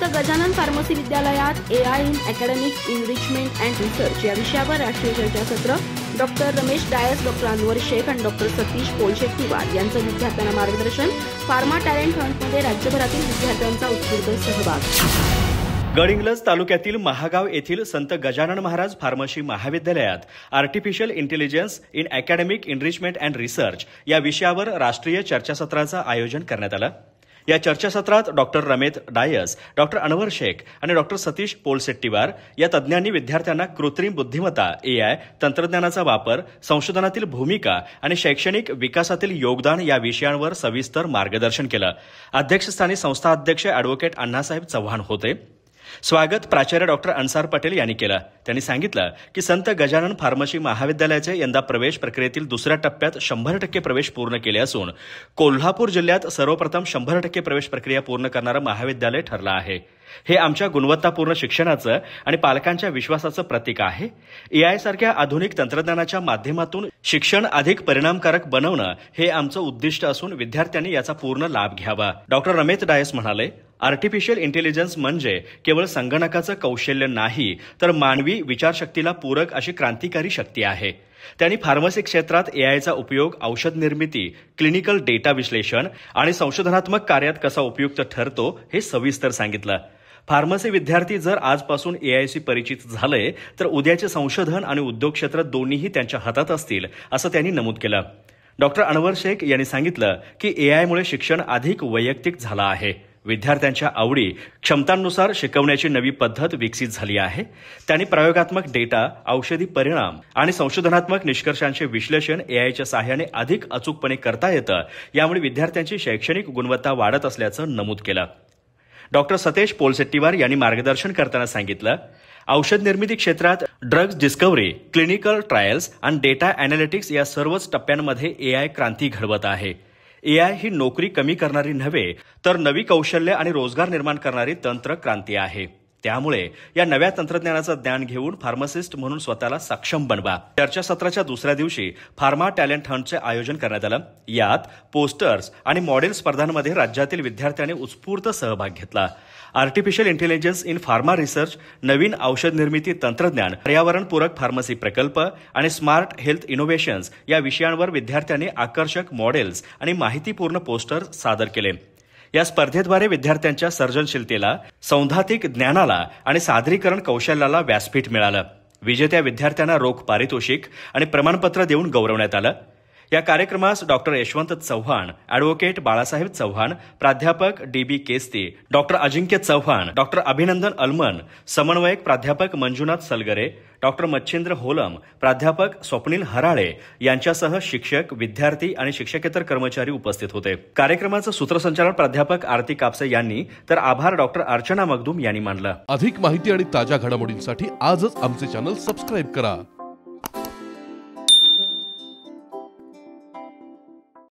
Gajanan pharmacy विद्यालयात AI in academic enrichment and research या विषयावर राष्ट्रीय चर्चासत्र डॉक्टर रमेश डायस, डॉक्टर अनवर शेख आणि डॉक्टर सतीश पोलशेट्टीवार यांचं विद्यार्थ्यांना मार्गदर्शन. फार्मा टॅलेंट हंटमध्ये राज्यभरातील विद्यार्थ्यांचा उत्स्फूर्त सहभाग. गडिंग्लज तालुक्यातील महागाव येथील संत गजानन महाराज फार्मसी महाविद्यालयात artificial intelligence in academic enrichment and research या विषयावर राष्ट्रीय चर्चासत्राचं आयोजन करण्यात आलं. या चर्चासत्रात डॉक्टर रमेश डायस, डॉक्टर अनवर शेख आणि डॉक्टर सतीश पोलशेट्टीवार या तज्ज्ञांनी विद्यार्थ्यांना कृत्रिम बुद्धिमत्ता, एआय तंत्रज्ञानाचा वापर, संशोधनातील भूमिका आणि शैक्षणिक विकासातील योगदान या विषयांवर सविस्तर मार्गदर्शन केलं. अध्यक्षस्थानी संस्था अध्यक्ष अॅडव्होकेट अण्णासाहेब चव्हाण होते. स्वागत प्राचार्य डॉक्टर अन्सार पटेल यांनी केलं. त्यांनी सांगितलं की संत गजानन फार्मसी महाविद्यालयाचे यंदा प्रवेश प्रक्रियेतील दुसऱ्या टप्प्यात 100% प्रवेश पूर्ण केले असून कोल्हापूर जिल्ह्यात सर्वप्रथम 100% प्रवेश प्रक्रिया पूर्ण करणारं महाविद्यालय ठरलं आहे. हे आमच्या गुणवत्तापूर्ण शिक्षणाचं आणि पालकांच्या विश्वासाचं प्रतीक आहे. एआय सारख्या आधुनिक तंत्रज्ञानाच्या माध्यमातून शिक्षण अधिक परिणामकारक बनवणं हे आमचं उद्दिष्ट असून विद्यार्थ्यांनी याचा पूर्ण लाभ घ्यावा. डॉक्टर रमेश डायस म्हणाले, आर्टिफिशियल इंटेलिजन्स म्हणजे केवळ संगणकाचं कौशल्य नाही, तर मानवी विचारशक्तीला पूरक अशी क्रांतिकारी शक्ती आहे. त्यांनी फार्मसी क्षेत्रात एआयचा उपयोग औषध निर्मिती, क्लिनिकल डेटा विश्लेषण आणि संशोधनात्मक कार्यात कसा उपयुक्त ठरतो हे सविस्तर सांगितलं. फार्मसी विद्यार्थी जर आजपासून एआयशी परिचित झाले तर उद्याचे संशोधन आणि उद्योग क्षेत्र दोन्हीही त्यांच्या हातात असतील, असं त्यांनी नमूद केलं. डॉक्टर अनवर शेख यांनी सांगितलं की एआयमुळे शिक्षण अधिक वैयक्तिक झालं आहे. विद्यार्थ्यांच्या आवडी, क्षमतांनुसार शिकवण्याची नवी पद्धत विकसित झाली आहे. त्यांनी प्रयोगात्मक डेटा, औषधी परिणाम आणि संशोधनात्मक निष्कर्षांचे विश्लेषण एआयच्या सहाय्याने अधिक अचूकपणे करता येतं. यामुळे विद्यार्थ्यांची शैक्षणिक गुणवत्ता वाढत असल्याचं नमूद केलं. डॉक्टर सतीश पोलशेट्टीवार यांनी मार्गदर्शन करताना सांगितलं, औषध निर्मिती क्षेत्रात ड्रग्ज डिस्कव्हरी, क्लिनिकल ट्रायल्स आणि डेटा अॅनालिटिक्स या सर्वच टप्प्यांमध्ये एआय क्रांती घडवत आहे. एआय ही नोकरी कमी करणारी नव्हे, तर नवी कौशल्य आणि रोजगार निर्माण करणारी तंत्र क्रांती आहे. त्यामुळे या नव्या तंत्रज्ञानाचं ज्ञान घेऊन फार्मासिस्ट म्हणून स्वतःला सक्षम बनवा. चर्चासत्राच्या दुसऱ्या दिवशी फार्मा टॅलेंट हंटचे आयोजन करण्यात आलं. यात पोस्टर्स आणि मॉडेल स्पर्धांमध्ये राज्यातील विद्यार्थ्यांनी उत्स्फूर्त सहभाग घेतला. Artificial intelligence in pharma research, नवीन औषध निर्मिती तंत्रज्ञान, पर्यावरणपूरक फार्मसी प्रकल्प आणि स्मार्ट हेल्थ इनोव्हेशन्स या विषयांवर विद्यार्थ्यांनी आकर्षक मॉडेल्स आणि माहितीपूर्ण पोस्टर सादर केले. या स्पर्धेद्वारे विद्यार्थ्यांच्या सर्जनशीलतेला, सैद्धांतिक ज्ञानाला आणि सादरीकरण कौशल्याला व्यासपीठ मिळालं. विजेत्या विद्यार्थ्यांना रोख पारितोषिक आणि प्रमाणपत्र देऊन गौरवण्यात आलं. या कार्यक्रमास डॉक्टर यशवंत चव्हाण, अॅडव्होकेट बाळासाहेब चव्हाण, प्राध्यापक डी.बी. केस्ती, डॉक्टर अजिंक्य चव्हाण, डॉक्टर अभिनंदन अलमन, समन्वयक प्राध्यापक मंजुनाथ सलगरे, डॉक्टर मच्छिंद्र होलम, प्राध्यापक स्वप्नील हराळे यांच्यासह शिक्षक, विद्यार्थी आणि शिक्षकेतर कर्मचारी उपस्थित होते. कार्यक्रमाचं सूत्रसंचालन प्राध्यापक आरती कापसे यांनी तर आभार डॉक्टर अर्चना मगदूम यांनी मानलं. अधिक माहिती आणि ताज्या घडामोडींसाठी आजच आमचे चॅनल सबस्क्राईब करा.